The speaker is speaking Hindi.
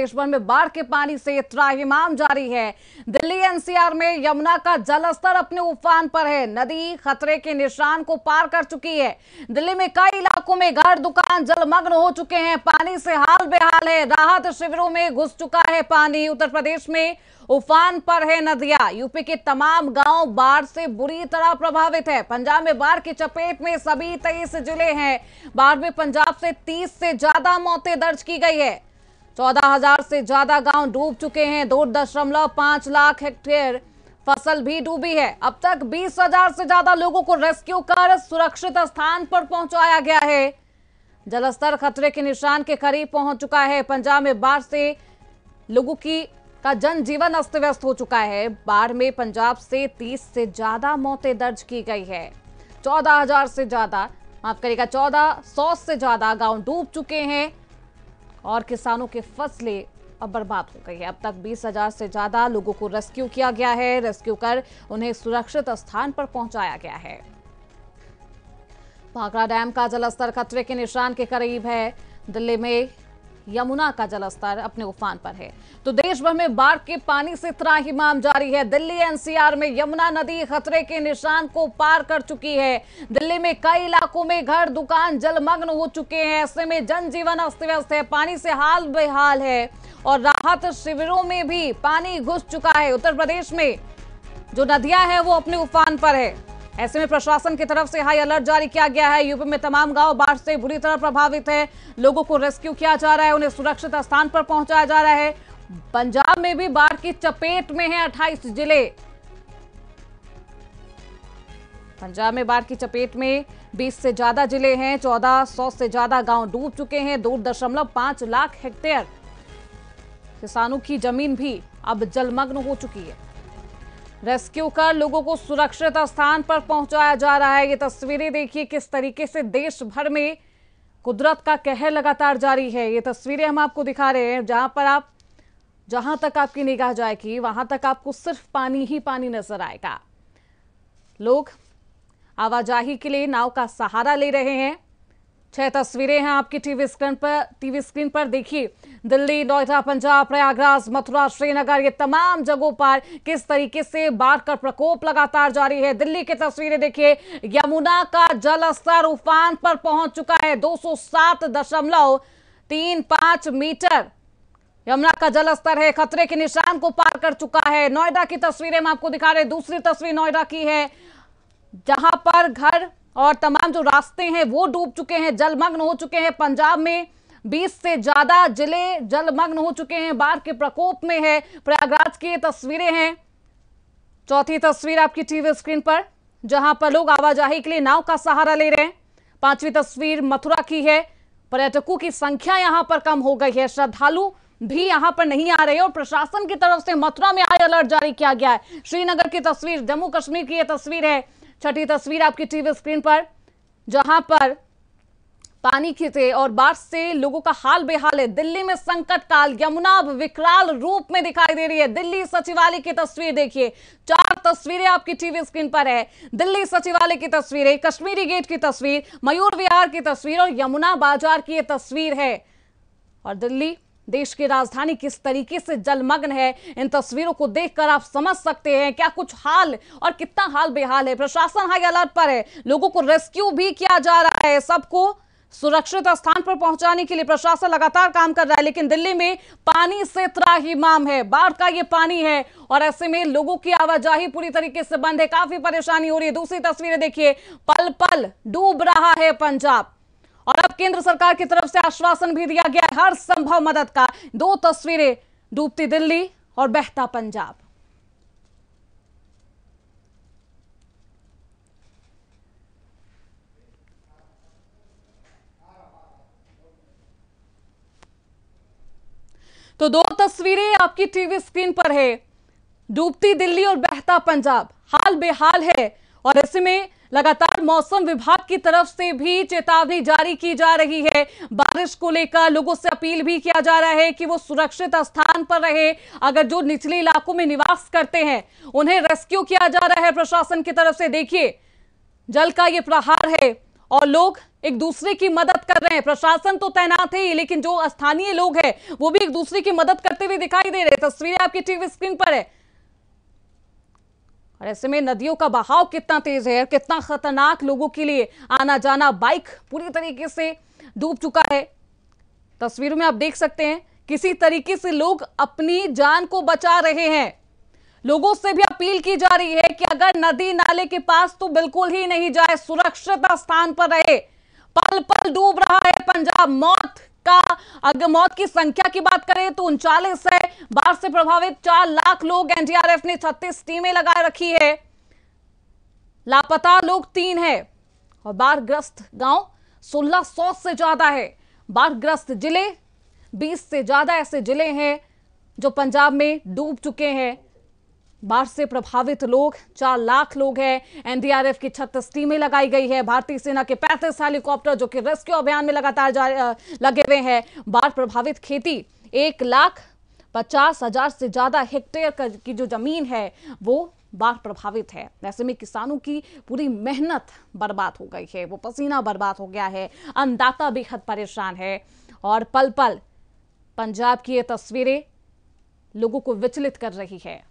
देश भर में बाढ़ के पानी से त्राहिमाम जारी है। दिल्ली एनसीआर में यमुना का जलस्तर अपने उफान पर है। नदी खतरे के निशान को पार कर चुकी है। दिल्ली में कई इलाकों में घर दुकान जलमग्न हो चुके हैं। पानी से हाल बेहाल है। राहत शिविरों में घुस चुका है पानी। उत्तर प्रदेश में उफान पर है नदियां। यूपी के तमाम गांव बाढ़ से बुरी तरह प्रभावित है। पंजाब में बाढ़ की चपेट में सभी 23 जिले हैं। बाढ़ में पंजाब से 30 से ज्यादा मौतें दर्ज की गई है। 14,000 से ज्यादा गांव डूब चुके हैं। 2.5 लाख हेक्टेयर फसल भी डूबी है। अब तक 20,000 से ज्यादा लोगों को रेस्क्यू कर सुरक्षित स्थान पर पहुंचाया गया है। जलस्तर खतरे के निशान के करीब पहुंच चुका है। पंजाब में बाढ़ से लोगों का जनजीवन अस्त व्यस्त हो चुका है। बाढ़ में पंजाब से 30 से ज्यादा मौतें दर्ज की गई है। 14,000 से ज्यादा, माफ करिएगा, 1400 से ज्यादा गांव डूब चुके हैं और किसानों की फसलें अब बर्बाद हो गई है। अब तक 20,000 से ज्यादा लोगों को रेस्क्यू किया गया है। रेस्क्यू कर उन्हें सुरक्षित स्थान पर पहुंचाया गया है। भाखड़ा डैम का जलस्तर खतरे के निशान के करीब है। दिल्ली में यमुना का जलस्तर अपने उफान पर है। तो देश भर में बाढ़ के पानी से त्राहिमाम जारी है। दिल्ली एनसीआर में यमुना नदी खतरे के निशान को पार कर चुकी है। दिल्ली में कई इलाकों में घर दुकान जलमग्न हो चुके हैं। ऐसे में जनजीवन अस्त व्यस्त है। पानी से हाल बेहाल है और राहत शिविरों में भी पानी घुस चुका है। उत्तर प्रदेश में जो नदियां हैं वो अपने उफान पर है। ऐसे में प्रशासन की तरफ से हाई अलर्ट जारी किया गया है। यूपी में तमाम गांव बाढ़ से बुरी तरह प्रभावित है। लोगों को रेस्क्यू किया जा रहा है, उन्हें सुरक्षित स्थान पर पहुंचाया जा रहा है। पंजाब में भी बाढ़ की चपेट में है 28 जिले। पंजाब में बाढ़ की चपेट में 20 से ज्यादा जिले हैं। 1400 से ज्यादा गांव डूब चुके हैं। 2.5 लाख हेक्टेयर किसानों की जमीन भी अब जलमग्न हो चुकी है। रेस्क्यू कर लोगों को सुरक्षित स्थान पर पहुंचाया जा रहा है। ये तस्वीरें देखिए किस तरीके से देश भर में कुदरत का कहर लगातार जारी है। ये तस्वीरें हम आपको दिखा रहे हैं जहां तक आपकी निगाह जाएगी वहां तक आपको सिर्फ पानी ही पानी नजर आएगा। लोग आवाजाही के लिए नाव का सहारा ले रहे हैं। 6 तस्वीरें हैं आपकी टीवी स्क्रीन पर देखिए। दिल्ली, नोएडा, पंजाब, प्रयागराज, मथुरा, श्रीनगर, ये तमाम जगहों पर किस तरीके से बाढ़ का प्रकोप लगातार जारी है। दिल्ली की तस्वीरें देखिए। यमुना का जलस्तर उफान पर पहुंच चुका है। 207.35 मीटर यमुना का जलस्तर है। खतरे के निशान को पार कर चुका है। नोएडा की तस्वीरें हम आपको दिखा रहे हैं। दूसरी तस्वीर नोएडा की है जहां पर घर और तमाम जो रास्ते हैं वो डूब चुके हैं, जलमग्न हो चुके हैं। पंजाब में 20 से ज्यादा जिले जलमग्न हो चुके हैं, बाढ़ के प्रकोप में है। प्रयागराज की तस्वीरें हैं। चौथी तस्वीर आपकी टीवी स्क्रीन पर जहां पर लोग आवाजाही के लिए नाव का सहारा ले रहे हैं। 5वीं तस्वीर मथुरा की है। पर्यटकों की संख्या यहां पर कम हो गई है। श्रद्धालु भी यहां पर नहीं आ रहे और प्रशासन की तरफ से मथुरा में हाई अलर्ट जारी किया गया है। श्रीनगर की तस्वीर, जम्मू कश्मीर की यह तस्वीर है। 6ठी तस्वीर आपकी टीवी स्क्रीन पर जहां पर पानी खींचे और बाढ़ से लोगों का हाल बेहाल है। दिल्ली में संकट काल, यमुना अब विकराल रूप में दिखाई दे रही है। दिल्ली सचिवालय की तस्वीर देखिए। 4 तस्वीरें आपकी टीवी स्क्रीन पर है। दिल्ली सचिवालय की तस्वीरें, कश्मीरी गेट की तस्वीर, मयूर विहार की तस्वीर और यमुना बाजार की यह तस्वीर है। और दिल्ली देश की राजधानी किस तरीके से जलमग्न है, इन तस्वीरों को देखकर आप समझ सकते हैं क्या कुछ हाल और कितना हाल बेहाल है। प्रशासन हाई अलर्ट पर है। लोगों को रेस्क्यू भी किया जा रहा है। सबको सुरक्षित स्थान पर पहुंचाने के लिए प्रशासन लगातार काम कर रहा है। लेकिन दिल्ली में पानी से त्राहिमाम है। बाढ़ का ये पानी है और ऐसे में लोगों की आवाजाही पूरी तरीके से बंद है। काफी परेशानी हो रही है। दूसरी तस्वीरें देखिए। पल पल डूब रहा है पंजाब और अब केंद्र सरकार की तरफ से आश्वासन भी दिया गया है हर संभव मदद का। 2 तस्वीरें, डूबती दिल्ली और बहता पंजाब। तो 2 तस्वीरें आपकी टीवी स्क्रीन पर है। डूबती दिल्ली और बहता पंजाब, हाल बेहाल है। और ऐसे में लगातार मौसम विभाग की तरफ से भी चेतावनी जारी की जा रही है। बारिश को लेकर लोगों से अपील भी किया जा रहा है कि वो सुरक्षित स्थान पर रहे। अगर जो निचले इलाकों में निवास करते हैं उन्हें रेस्क्यू किया जा रहा है प्रशासन की तरफ से। देखिए जल का ये प्रहार है और लोग एक दूसरे की मदद कर रहे हैं। प्रशासन तो तैनात है, लेकिन जो स्थानीय लोग हैं वो भी एक दूसरे की मदद करते हुए दिखाई दे रहे हैं। तस्वीरें आपकी टीवी स्क्रीन पर है। और ऐसे में नदियों का बहाव कितना तेज है, कितना खतरनाक लोगों के लिए आना जाना। बाइक पूरी तरीके से डूब चुका है। तस्वीरों में आप देख सकते हैं किसी तरीके से लोग अपनी जान को बचा रहे हैं। लोगों से भी अपील की जा रही है कि अगर नदी नाले के पास तो बिल्कुल ही नहीं जाए, सुरक्षित स्थान पर रहे। पल पल डूब रहा है पंजाब। अगर मौत की संख्या की बात करें तो 39 है। बाढ़ से प्रभावित 4 लाख लोग। एनडीआरएफ ने 36 टीमें लगाए रखी है। लापता लोग 3 है और बाढ़ग्रस्त गांव 1600 से ज्यादा है। बाढ़ग्रस्त जिले 20 से ज्यादा ऐसे जिले हैं जो पंजाब में डूब चुके हैं। बाढ़ से प्रभावित लोग 4 लाख लोग हैं। एनडीआरएफ की 36 टीमें लगाई गई है। भारतीय सेना के 35 हेलीकॉप्टर जो कि रेस्क्यू अभियान में लगातार लगे हुए हैं। बाढ़ प्रभावित खेती 1,50,000 से ज्यादा हेक्टेयर की जो जमीन है वो बाढ़ प्रभावित है। ऐसे में किसानों की पूरी मेहनत बर्बाद हो गई है, वो पसीना बर्बाद हो गया है। अन्नदाता बेहद परेशान है और पल पल पंजाब की ये तस्वीरें लोगों को विचलित कर रही है।